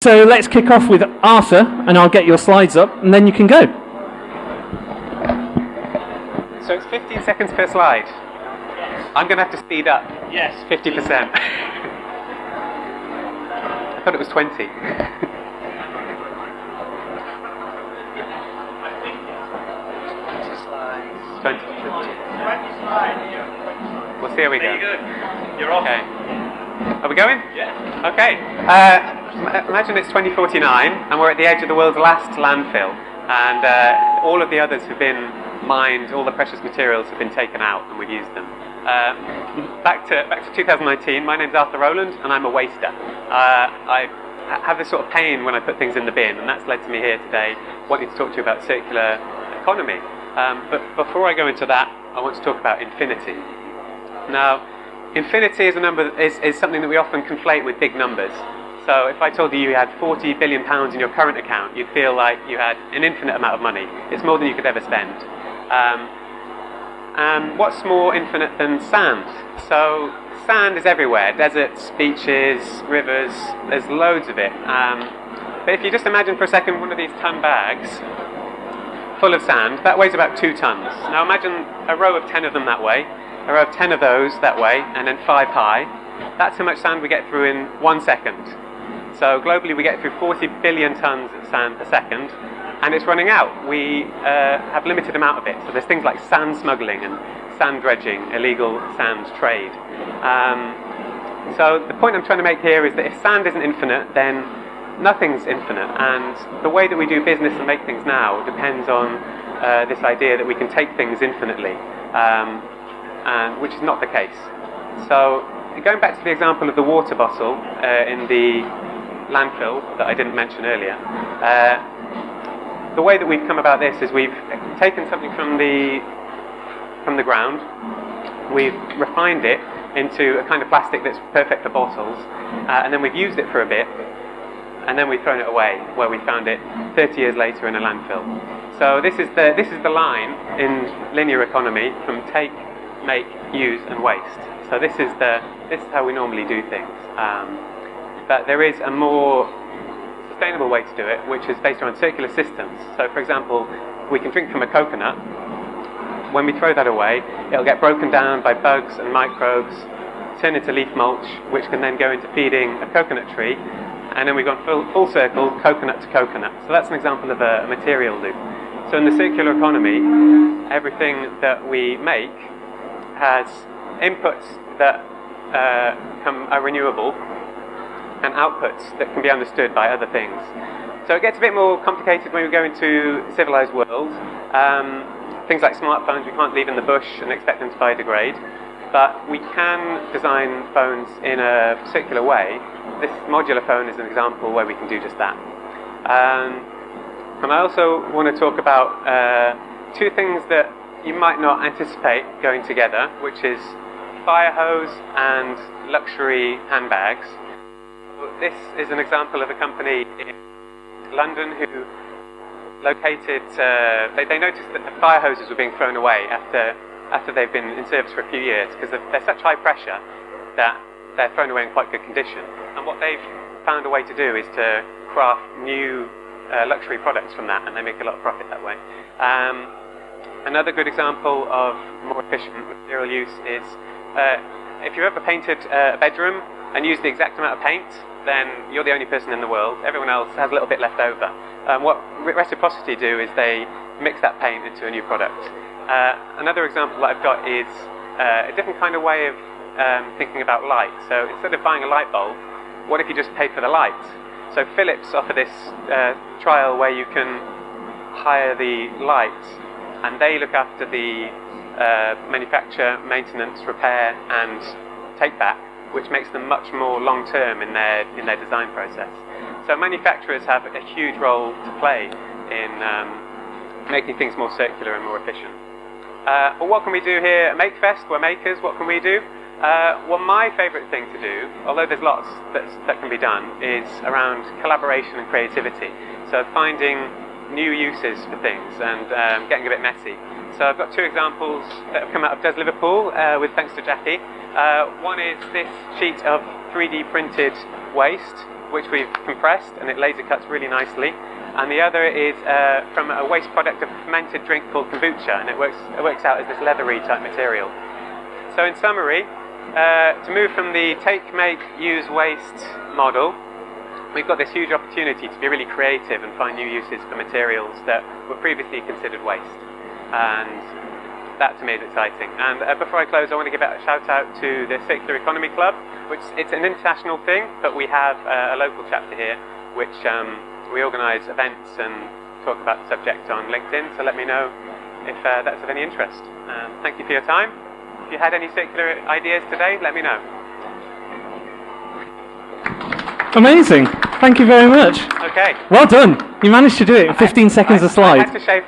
So let's kick off with Arthur, and I'll get your slides up, and then you can go. So it's 15 seconds per slide. Yes. I'm going to have to speed up. Yes. 50%. I thought it was 20. 20 slides. We'll see how we go. There you go. You're off. Okay. Are we going? Yeah. Okay. Imagine it's 2049 and we're at the edge of the world's last landfill, and all of the others have been mined, all the precious materials have been taken out and we've used them. Back to 2019, my name's Arthur Rowland and I'm a waster. I have this sort of pain when I put things in the bin, and that's led to me here today wanting to talk to you about circular economy. But before I go into that, I want to talk about infinity. Now, infinity is is something that we often conflate with big numbers. So if I told you had £40 billion in your current account, you'd feel like you had an infinite amount of money. It's more than you could ever spend. And what's more infinite than sand? So sand is everywhere. Deserts, beaches, rivers, there's loads of it. But if you just imagine for a second one of these ton bags full of sand, that weighs about 2 tons. Now imagine a row of 10 of them that way, a row of 10 of those that way, and then 5 high. That's how much sand we get through in 1 second. So globally we get through 40 billion tons of sand per second, and it's running out. We have limited amount of it. So there's things like sand smuggling and sand dredging, illegal sand trade. So the point I'm trying to make here is that if sand isn't infinite, then nothing's infinite. And the way that we do business and make things now depends on this idea that we can take things infinitely, and which is not the case. So going back to the example of the water bottle in the landfill that I didn't mention earlier, the way that we've come about this is we've taken something from the ground, we've refined it into a kind of plastic that's perfect for bottles, and then we've used it for a bit, and then we've thrown it away where we found it 30 years later in a landfill. So this is the line in linear economy from take, make, use, and waste. So this is how we normally do things. But there is a more sustainable way to do it, which is based around circular systems. So for example, we can drink from a coconut. When we throw that away, it'll get broken down by bugs and microbes, turn into leaf mulch, which can then go into feeding a coconut tree, and then we've gone full circle, coconut to coconut. So that's an example of a material loop. So in the circular economy, everything that we make has inputs that are renewable, and outputs that can be understood by other things. So it gets a bit more complicated when we go into a civilized world. Things like smartphones we can't leave in the bush and expect them to biodegrade, but we can design phones in a circular way. This modular phone is an example where we can do just that. And I also want to talk about 2 things that you might not anticipate going together, which is fire hose and luxury handbags. This is an example of a company in London who located, they noticed that the fire hoses were being thrown away after they've been in service for a few years, because they're such high pressure that they're thrown away in quite good condition. And what they've found a way to do is to craft new luxury products from that, and they make a lot of profit that way. Another good example of more efficient material use is if you've ever painted a bedroom and used the exact amount of paint, then you're the only person in the world. Everyone else has a little bit left over. What reciprocity do is they mix that paint into a new product. Another example that I've got is a different kind of way of thinking about light. So instead of buying a light bulb, what if you just paid for the light? So Philips offer this trial where you can hire the light, and they look after the manufacture, maintenance, repair, and take back, which makes them much more long-term in their design process. So manufacturers have a huge role to play in making things more circular and more efficient. But what can we do here at Makefest? We're makers. What can we do? Well, my favourite thing to do, although there's lots that can be done, is around collaboration and creativity. So finding new uses for things and getting a bit messy. So I've got 2 examples that have come out of Does Liverpool, thanks to Jackie. One is this sheet of 3D printed waste, which we've compressed, and it laser cuts really nicely. And the other is from a waste product of a fermented drink called kombucha, and it works out as this leathery type material. So in summary, to move from the take, make, use, waste model, we've got this huge opportunity to be really creative and find new uses for materials that were previously considered waste. And that to me is exciting. And before I close, I want to give a shout out to the Circular Economy Club, which it's an international thing, but we have a local chapter here, which we organise events and talk about the subject on LinkedIn. So let me know if that's of any interest. Thank you for your time. If you had any circular ideas today, let me know. Amazing. Thank you very much. Okay. Well done. You managed to do it in 15 seconds a slide. I had to shave